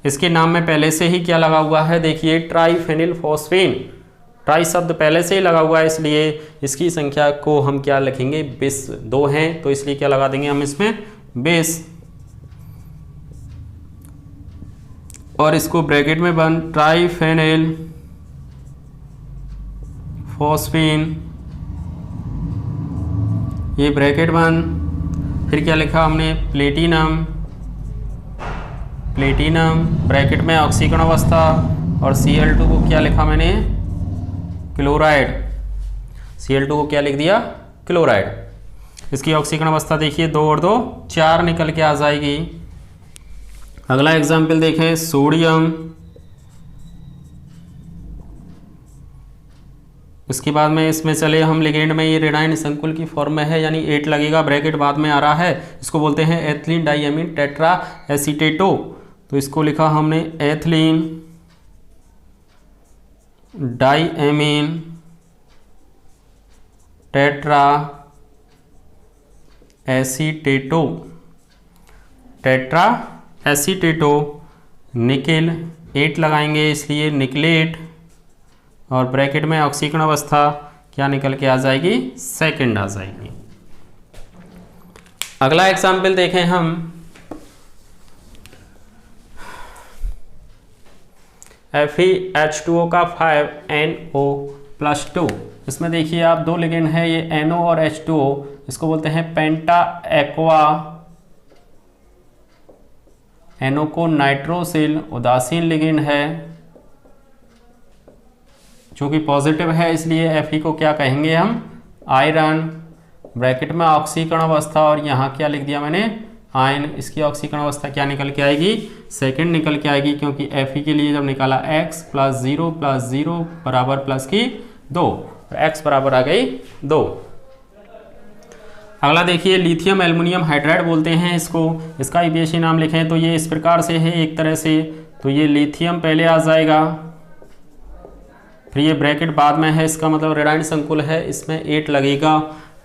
इसके नाम में पहले से ही क्या लगा हुआ है, देखिए ट्राइफेनिल फॉस्फेन, ट्राई शब्द पहले से ही लगा हुआ है, इसलिए इसकी संख्या को हम क्या लिखेंगे, 20। 2 हैं तो इसलिए क्या लगा देंगे हम इसमें, 20, और इसको ब्रैकेट में बंद, ट्राइफेनिल फॉस्फेन, ये ब्रैकेट बंद, फिर क्या लिखा हमने, प्लेटिनम, ब्रैकेट में ऑक्सीकरण अवस्था, और Cl2 को क्या लिखा मैंने, क्लोराइड। Cl2 को क्या लिख दिया, क्लोराइड। इसकी ऑक्सीकरण अवस्था देखिए 2 और 2 4 निकल के आ जाएगी। अगला एग्जाम्पल देखें, सोडियम, उसके बाद में इसमें चले हम लिगेंड में, ये ऋणायन संकुल की फॉर्म में है, यानी 8 लगेगा, ब्रैकेट बाद में आ रहा है, इसको बोलते हैं एथिलीन डाइएमीन टेट्रा एसीटेटो। तो इसको लिखा हमने ethylene diamine tetra acetato, tetra acetato. Nickel 8 लगाएंगे इसलिए निकलेट, और ब्रैकेट में ऑक्सीकरण अवस्था क्या निकल के आ जाएगी, 2nd आ जाएगी। अगला एग्जाम्पल देखें हम, FeH2O का 5NO+2। इसमें देखिए आप 2 लिगेंड है, ये NO और H2O, इसको बोलते हैं पेंटा एक्वा NO को नाइट्रोसिल उदासीन लिगेंड है, चूंकि पॉजिटिव है इसलिए Fe को क्या कहेंगे हम, आयरन, ब्रैकेट में ऑक्सीकरण अवस्था, और यहाँ क्या लिख दिया मैंने, आयन। इसकी ऑक्सीकरण अवस्था क्या निकल के आएगी, सेकंड निकल के आएगी, क्योंकि Fe के लिए जब निकाला x + 0 + 0 बराबर प्लस की 2, x बराबर आ गई 2। अगला देखिए, लिथियम एल्युमिनियम हाइड्राइड बोलते हैं इसको, इसका IUPAC नाम लिखें तो ये इस प्रकार से है एक तरह से, तो ये लिथियम पहले आ जाएगा, फिर ये ब्रैकेट बाद में है, इसका मतलब ऋणायन संकुल है, इसमें 8 लगेगा,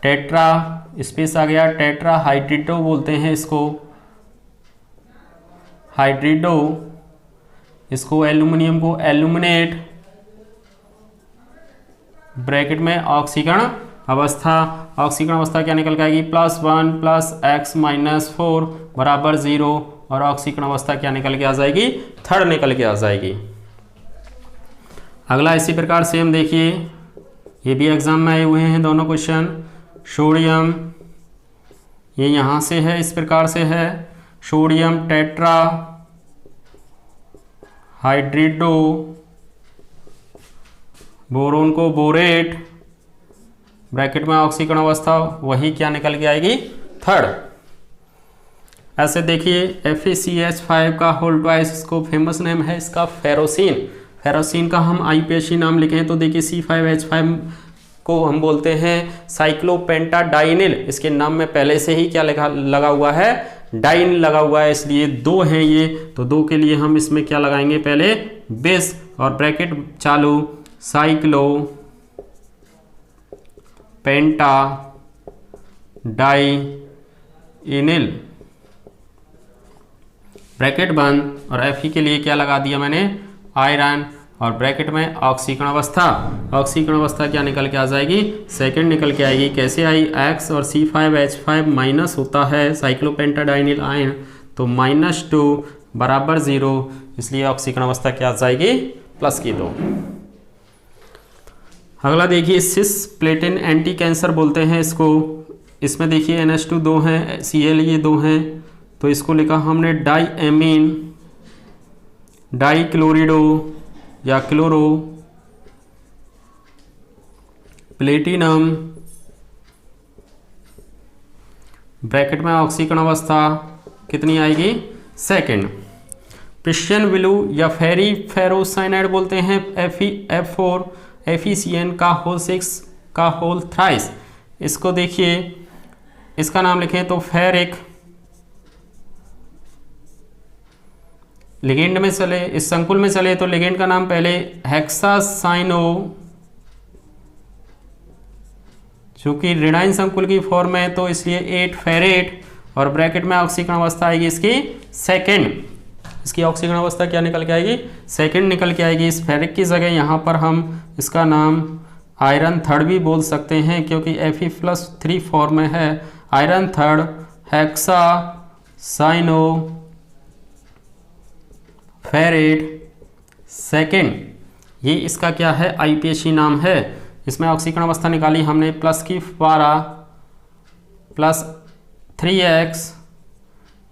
टेट्रा स्पेस आ गया, टेट्रा हाइड्रिडो बोलते हैं इसको, हाइड्रिडो, इसको एल्युमिनियम को एल्यूमिनेट, ब्रैकेट में ऑक्सीकरण अवस्था, ऑक्सीकरण अवस्था क्या निकल के आएगी, +1 + x - 4 बराबर 0, और ऑक्सीकरण अवस्था क्या निकल के आ जाएगी, थर्ड निकल के आ जाएगी। अगला इसी प्रकार से हम देखिए, ये भी एग्जाम में आए हुए हैं दोनों क्वेश्चन, सोडियम, ये यहाँ से है, इस प्रकार से है, सोडियम टेट्रा हाइड्रिडो, बोरोन को बोरेट, ब्रैकेट में ऑक्सीकरण अवस्था वही क्या निकल के आएगी, थर्ड। ऐसे देखिए FeCH5 का होल ट्वाइस, इसको फेमस नेम है इसका फेरोसिन, फेरोसिन का हम IUPAC नाम लिखें तो देखिए C5H5 को हम बोलते हैं साइक्लोपेंटाडाइनिल, इसके नाम में पहले से ही क्या लगा हुआ है, डाइन लगा हुआ है, इसलिए 2 हैं ये, तो 2 के लिए हम इसमें क्या लगाएंगे, पहले बेस और ब्रैकेट चालू, साइक्लो पेंटा डाइनिल, ब्रैकेट बंद, और Fe के लिए क्या लगा दिया मैंने, आयरन, और ब्रैकेट में ऑक्सीकरण अवस्था, ऑक्सीकरण अवस्था क्या निकल के आ जाएगी, सेकंड निकल के आएगी। कैसे आई, X और C5H5 माइनस होता है साइक्लोपेंटाडाइनिल आयन, तो -2 बराबर 0, इसलिए ऑक्सीकरण अवस्था क्या आ जाएगी, +2। अगला देखिए, सिस प्लेटिन एंटी कैंसर बोलते हैं इसको, इसमें देखिए NH2 2 हैं, Cl ये 2 हैं, तो इसको लिखा हमने डाईएमीन, डाईक्लोरिडो या क्लोरो प्लेटिनम, ब्रैकेट में ऑक्सीकरण अवस्था कितनी आएगी, सेकंड। प्रिशियन ब्लू या फेरी फेरोसाइनाइड बोलते हैं Fe4, FeCN का होल 6 का होल थ्राइस, इसको देखिए इसका नाम लिखें तो फेरिक, लिगेंड में चले, इस संकुल में चले तो लिगेंड का नाम पहले हेक्सासाइनो, चूंकि ऋणायन संकुल की फॉर्म है तो इसलिए 8 फेरेट, और ब्रैकेट में ऑक्सीकरण अवस्था आएगी इसकी सेकंड, इसकी ऑक्सीकरण अवस्था क्या निकल के आएगी, सेकंड निकल के आएगी। इस फेरिक की जगह यहाँ पर हम इसका नाम आयरन थर्ड भी बोल सकते हैं, क्योंकि Fe+3 फॉर्म में है, iron third hexa cyano ferrate second, ये इसका क्या है, IUPAC नाम है। इसमें ऑक्सीकरण अवस्था निकाली हमने, +12 +3x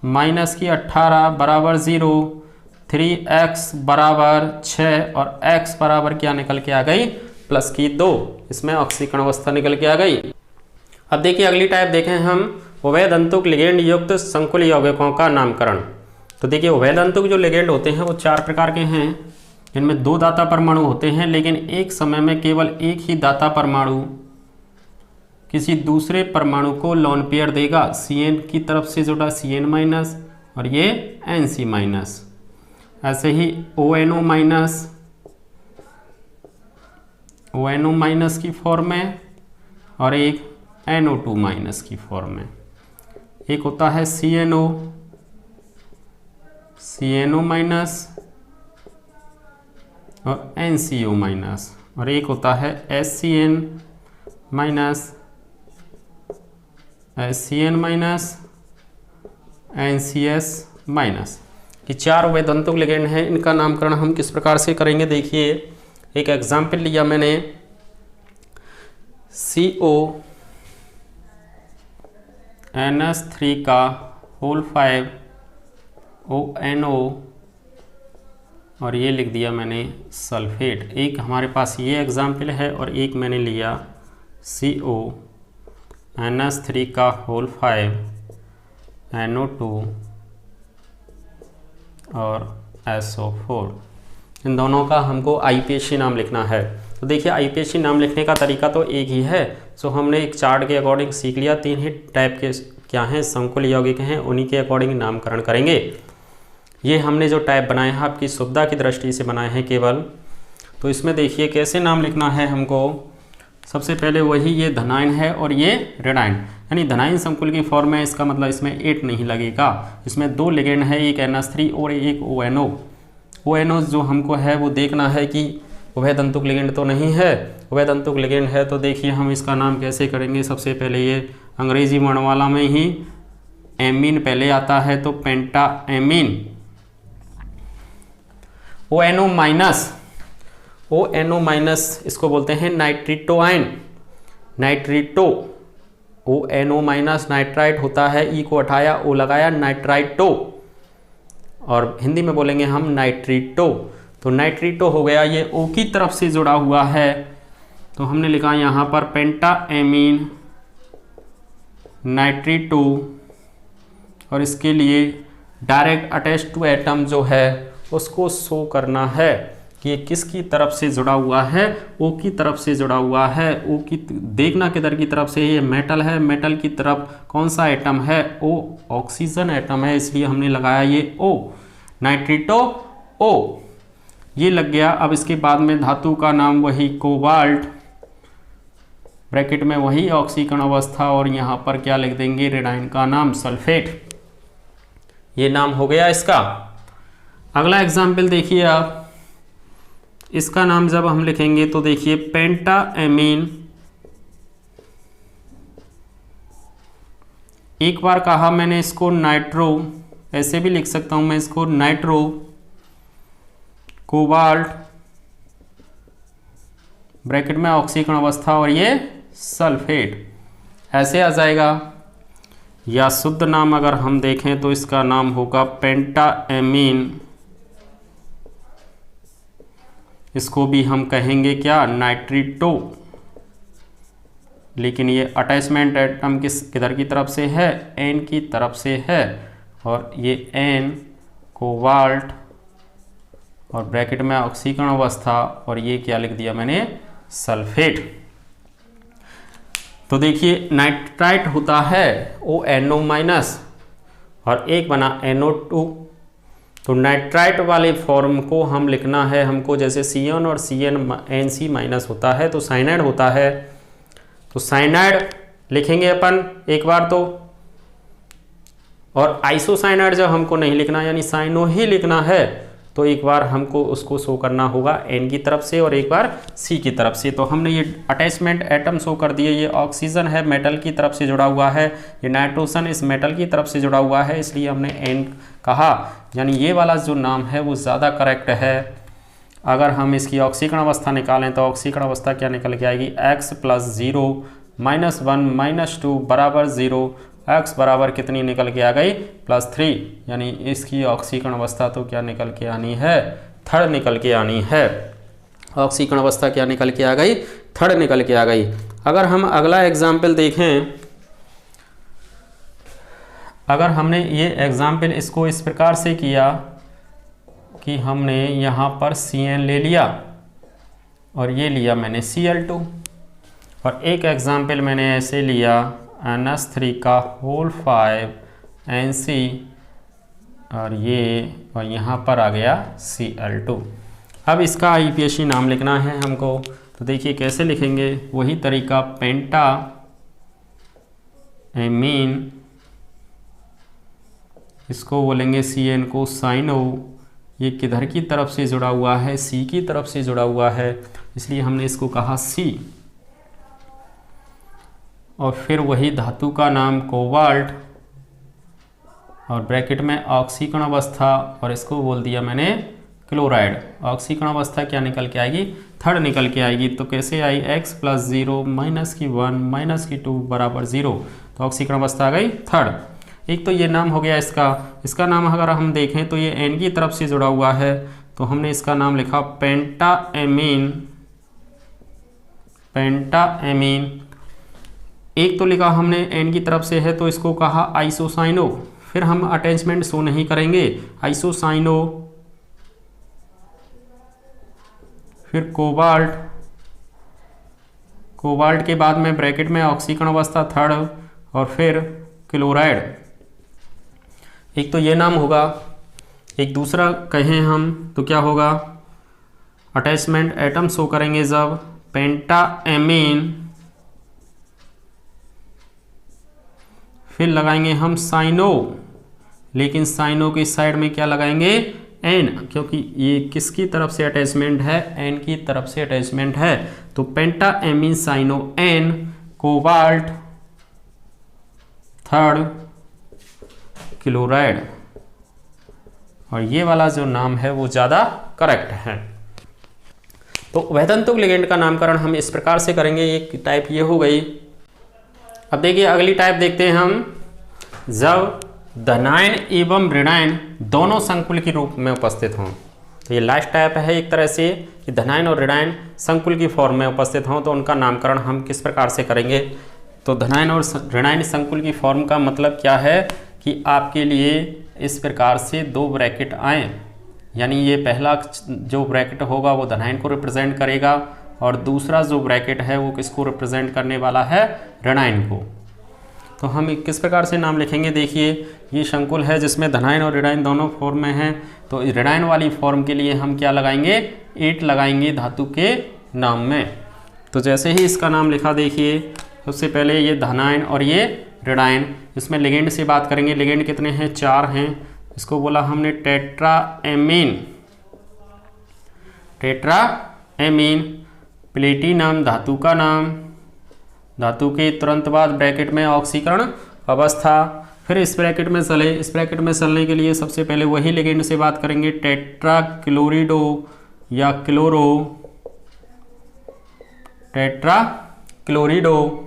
-18 बराबर 0, 3x बराबर 6, और x बराबर क्या निकल के आ गई, +2, इसमें ऑक्सीकरण अवस्था निकल के आ गई। अब देखिए अगली टाइप देखें हम, उभयदंतुक लिगेंड युक्त संकुल यौगिकों का नामकरण। तो देखिए उभयदंतुक जो लिगेंड होते हैं वो 4 प्रकार के हैं, इनमें 2 दाता परमाणु होते हैं, लेकिन एक समय में केवल एक ही दाता परमाणु किसी दूसरे परमाणु को लोन पेयर देगा, Cn की तरफ से जुड़ा Cn- और ये Nc-, ऐसे ही ONO- की फॉर्म में, और एक NO2- की फॉर्म में। एक होता है CNO और NCO-, और एक होता है SCN-, NCS-। ये 4 उभयदंतुक लिगेंड हैं, इनका नामकरण हम किस प्रकार से करेंगे, देखिए एक एग्जाम्पल लिया मैंने, CONH3 का होल 5 ONO और ये लिख दिया मैंने सल्फेट। एक हमारे पास ये एग्जाम्पल है और एक मैंने लिया CONS3 का होल 5 NO2 और SO4। इन दोनों का हमको IPSC नाम लिखना है। तो देखिए IPSC नाम लिखने का तरीका तो एक ही है। सो हमने एक चार्ट के अकॉर्डिंग सीख लिया। 3 ही टाइप के क्या हैं, संकुल यौगिक हैं, उन्हीं के अकॉर्डिंग नामकरण करेंगे। ये हमने जो टाइप बनाए हैं आपकी सुविधा की दृष्टि से बनाए हैं केवल। तो इसमें देखिए कैसे नाम लिखना है हमको। सबसे पहले वही ये धनायन है और ये ऋणायन, यानी धनायन संकुल की फॉर्म है, इसका मतलब इसमें 8 नहीं लगेगा। इसमें 2 लिगेंड है, एक NH3 और एक ONO। ONO जो हमको है वो देखना है कि उभयदंतुक लिगेंड तो नहीं है। उभयदंतुक लिगेंड है तो देखिए हम इसका नाम कैसे करेंगे। सबसे पहले ये अंग्रेजी वर्णमाला में ही एमीन पहले आता है तो पेंटा एमीन। ONO माइनस इसको बोलते हैं नाइट्रिटोआइन, नाइट्रिटो। ONO माइनस नाइट्राइट होता है, ई को हटाया ओ लगाया नाइट्राइटो, और हिंदी में बोलेंगे हम नाइट्रिटो। तो नाइट्रिटो हो गया, ये O की तरफ से जुड़ा हुआ है तो हमने लिखा यहाँ पर पेंटा एमीन नाइट्रिटो, और इसके लिए डायरेक्ट अटैच टू एटम जो है उसको शो करना है कि ये किसकी तरफ से जुड़ा हुआ है, O की तरफ से जुड़ा हुआ है। O की देखना किधर की तरफ से, ये मेटल है, मेटल की तरफ कौन सा एटम है, O ऑक्सीजन एटम है, इसलिए हमने लगाया ये O, नाइट्रिटो O ये लग गया। अब इसके बाद में धातु का नाम वही कोबाल्ट, ब्रैकेट में वही ऑक्सीकरण अवस्था, और यहाँ पर क्या लिख देंगे, ऋणायन का नाम सल्फेट। ये नाम हो गया इसका। अगला एग्जाम्पल देखिए आप, इसका नाम जब हम लिखेंगे तो देखिए पेंटा एमीन। एक बार कहा मैंने इसको नाइट्रो, ऐसे भी लिख सकता हूं मैं इसको नाइट्रो कोबाल्ट, ब्रैकेट में ऑक्सीकरण अवस्था और ये सल्फेट, ऐसे आ जाएगा। या शुद्ध नाम अगर हम देखें तो इसका नाम होगा पेंटा एमीन। इसको भी हम कहेंगे क्या, नाइट्रिटो, लेकिन ये अटैचमेंट एटम किधर की तरफ से है, N की तरफ से है, और ये N कोबाल्ट और ब्रैकेट में ऑक्सीकरण अवस्था, और ये क्या लिख दिया मैंने, सल्फेट। तो देखिए नाइट्राइट होता है ONO माइनस और एक बना NO2। तो नाइट्राइट वाले फॉर्म को हम लिखना है हमको, जैसे CN और CN माइनस होता है तो साइनाइड होता है, तो साइनाइड लिखेंगे अपन एक बार तो। और आइसोसाइनाइड जब हमको नहीं लिखना, यानी साइनो ही लिखना है, तो एक बार हमको उसको शो करना होगा N की तरफ से और एक बार C की तरफ से। तो हमने ये अटैचमेंट एटम शो कर दिए। ये ऑक्सीजन है, मेटल की तरफ से जुड़ा हुआ है, ये नाइट्रोजन इस मेटल की तरफ से जुड़ा हुआ है, इसलिए हमने N कहा। यानी ये वाला जो नाम है वो ज़्यादा करेक्ट है। अगर हम इसकी ऑक्सीकरण अवस्था निकालें तो ऑक्सीकरण अवस्था क्या निकल के आएगी, x + 0 -1 -2 बराबर 0, x बराबर कितनी निकल के आ गई, +3। यानी इसकी ऑक्सीकरण अवस्था तो क्या निकल के आनी है, थर्ड निकल के आनी है। ऑक्सीकरण अवस्था क्या निकल के आ गई, थर्ड निकल के आ गई। अगर हम अगला एग्जाम्पल देखें, अगर हमने ये एग्जाम्पल इसको इस प्रकार से किया कि हमने यहाँ पर CN ले लिया और ये लिया मैंने Cl2, और एक एग्जाम्पल मैंने ऐसे लिया NH3 का होल 5 Nc, और यहाँ पर आ गया Cl2। अब इसका IPSC नाम लिखना है हमको, तो देखिए कैसे लिखेंगे, वही तरीका, पेंटा एमीन, इसको बोलेंगे CN को साइनो। ये किधर की तरफ से जुड़ा हुआ है, C की तरफ से जुड़ा हुआ है, इसलिए हमने इसको कहा C। और फिर वही धातु का नाम कोबाल्ट और ब्रैकेट में ऑक्सीकरण अवस्था, और इसको बोल दिया मैंने क्लोराइड। ऑक्सीकरण अवस्था क्या निकल के आएगी, थर्ड निकल के आएगी। तो कैसे आई, x + 0 -1 -2 बराबर 0, तो ऑक्सीकरण अवस्था आ गई थर्ड। एक तो ये नाम हो गया इसका नाम अगर हम देखें तो ये एन की तरफ से जुड़ा हुआ है, तो हमने इसका नाम लिखा पेंटाएमीन। एक तो लिखा हमने एन की तरफ से है तो इसको कहा आइसोसाइनो, फिर हम अटैचमेंट शो नहीं करेंगे, आइसोसाइनो, फिर कोबाल्ट के बाद में ब्रैकेट में ऑक्सीकरण अवस्था थर्ड, और फिर क्लोराइड। एक तो ये नाम होगा, एक दूसरा कहें हम तो क्या होगा, अटैचमेंट एटम शो करेंगे जब पेंटाएमीन, फिर लगाएंगे हम साइनो, लेकिन साइनो की साइड में क्या लगाएंगे, एन, क्योंकि ये किसकी तरफ से अटैचमेंट है, एन की तरफ से अटैचमेंट है, तो pentaammine cyano N, cobalt third, chloride. और ये वाला जो नाम है वो ज़्यादा करेक्ट है। तो वैधंतुक लिगेंड का नामकरण हम इस प्रकार से करेंगे। एक टाइप ये हो गई। अब देखिए अगली टाइप देखते हैं हम, जब धनायन एवं ऋणायन दोनों संकुल के रूप में उपस्थित हों। तो ये लास्ट टाइप है एक तरह से कि धनायन और ऋणायन संकुल की फॉर्म में उपस्थित हों, तो उनका नामकरण हम किस प्रकार से करेंगे। तो धनायन और ऋणायन संकुल की फॉर्म का मतलब क्या है कि आपके लिए इस प्रकार से दो ब्रैकेट आए, यानी ये पहला जो ब्रैकेट होगा वो धनायन को रिप्रेजेंट करेगा और दूसरा जो ब्रैकेट है वो किसको रिप्रेजेंट करने वाला है, ऋणायन को। तो हम किस प्रकार से नाम लिखेंगे, देखिए ये संकुल है जिसमें धनायन और ऋणायन दोनों फॉर्म में हैं, तो ऋणायन वाली फॉर्म के लिए हम क्या लगाएंगे, 8 लगाएंगे धातु के नाम में। तो जैसे ही इसका नाम लिखा, देखिए सबसे पहले ये धनायन और ये ऋणायन। इसमें लिगेंड से बात करेंगे, लिगेंड कितने हैं, 4 हैं। इसको बोला हमने टेट्राएमीन, प्लेटिनम धातु का नाम, धातु के तुरंत बाद ब्रैकेट में ऑक्सीकरण अवस्था, फिर इस ब्रैकेट में चले। इस ब्रैकेट में चलने के लिए सबसे पहले वही लिगेंड से बात करेंगे, टेट्राक्लोरिडो या टेट्राक्लोरिडो।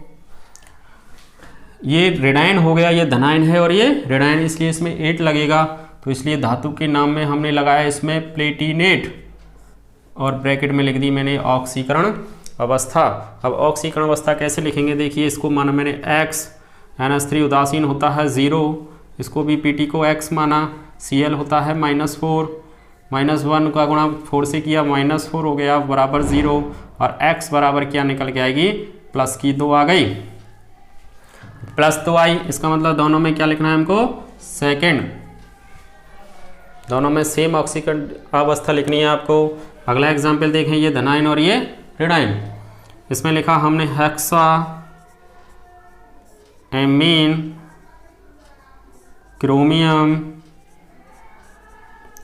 ये ऋणायन हो गया, ये धनायन है और ये ऋणायन, इसलिए इसमें 8 लगेगा। तो इसलिए धातु के नाम में हमने लगाया इसमें प्लेटिनेट और ब्रैकेट में लिख दी मैंने ऑक्सीकरण अवस्था। अब ऑक्सीकरण अवस्था कैसे लिखेंगे, देखिए इसको माना मैंने x, NH3 उदासीन होता है 0, इसको भी Pt को x माना, Cl होता है -4, -1 का गुणा 4 से किया -4 हो गया बराबर 0, और x बराबर क्या निकल के आएगी, प्लस की 2 आ गई, +2 आई। इसका मतलब दोनों में क्या लिखना है हमको, सेकेंड, दोनों में सेम ऑक्सीकरण अवस्था लिखनी है आपको। अगला एग्जाम्पल देखें, ये धनायन और ये ऋणायन। इसमें लिखा हमने हेक्सा एमीन क्रोमियम,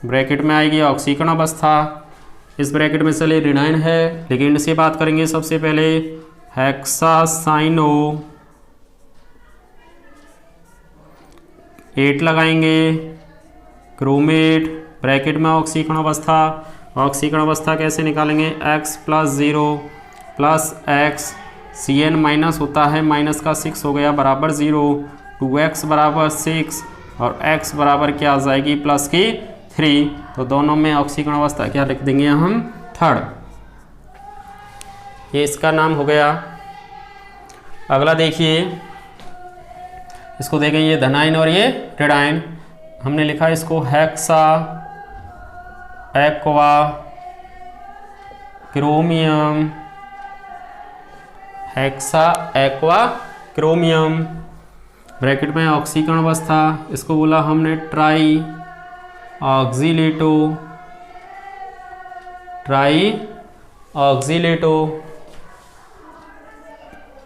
ब्रैकेट में आएगी ऑक्सीकरण अवस्था। इस ब्रैकेट में चले ऋणायन है, लिगेंड से बात करेंगे सबसे पहले, हेक्सासाइनो 8 लगाएंगे, क्रोमेट ब्रैकेट में ऑक्सीकरण अवस्था। ऑक्सीकरण अवस्था कैसे निकालेंगे, x + 0 + x, Cn माइनस होता है, माइनस का 6 हो गया बराबर 0, 2x बराबर 6 और x बराबर क्या आ जाएगी, प्लस की 3। तो दोनों में ऑक्सीकरण अवस्था क्या लिख देंगे हम, थर्ड। ये इसका नाम हो गया। अगला देखिए, इसको देखें, ये धनायन और ये ऋणायन। हमने लिखा इसको hexa aqua chromium, hexa aqua chromium, bracket में ऑक्सीकरण अवस्था। इसको बोला हमने ट्राई ऑक्सीलेटो,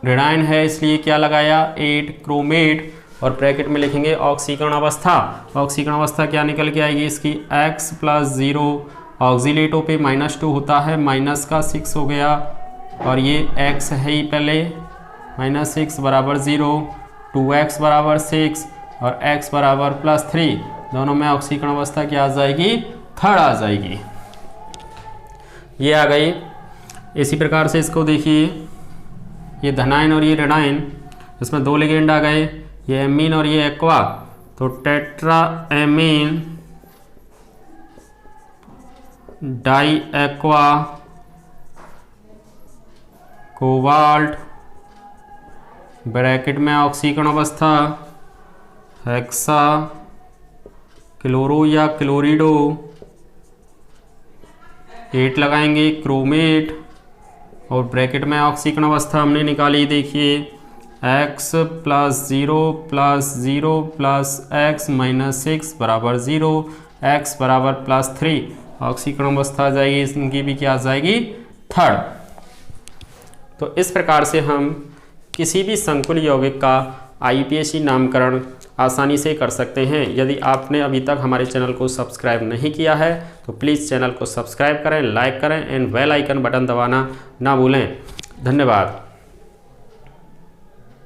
ऋणायन है इसलिए क्या लगाया, 8 क्रोमेट, और ब्रैकेट में लिखेंगे ऑक्सीकरण अवस्था। ऑक्सीकरण अवस्था क्या निकल के आएगी इसकी, x + 0, ऑक्सीलेटो पे -2 होता है, माइनस का 6 हो गया, और ये x है ही पहले, -6 बराबर 0, 2x बराबर 6 और x बराबर +3। दोनों में ऑक्सीकरण अवस्था क्या आ जाएगी, थर्ड आ जाएगी। ये आ गई। इसी प्रकार से इसको देखिए, ये धनायन और ये ऋणायन, इसमें 2 लिगेंड आ गए, ये एमीन और ये एक्वा। तो tetra ammine di aqua cobalt bracket में ऑक्सीकरण अवस्था हेक्सा क्लोरो या क्लोरिडो 8 लगाएंगे क्रोमेट और ब्रैकेट में ऑक्सीकरण अवस्था हमने निकाली, देखिए x + 0 + 0 + x - 6 = 0, x = +3 ऑक्सीकरण अवस्था आ जाएगी, इनकी भी क्या आ जाएगी 3rd। तो इस प्रकार से हम किसी भी संकुल यौगिक का IUPAC नामकरण आसानी से कर सकते हैं। यदि आपने अभी तक हमारे चैनल को सब्सक्राइब नहीं किया है तो प्लीज़ चैनल को सब्सक्राइब करें, लाइक करें एंड बेल आइकन बटन दबाना ना भूलें। धन्यवाद।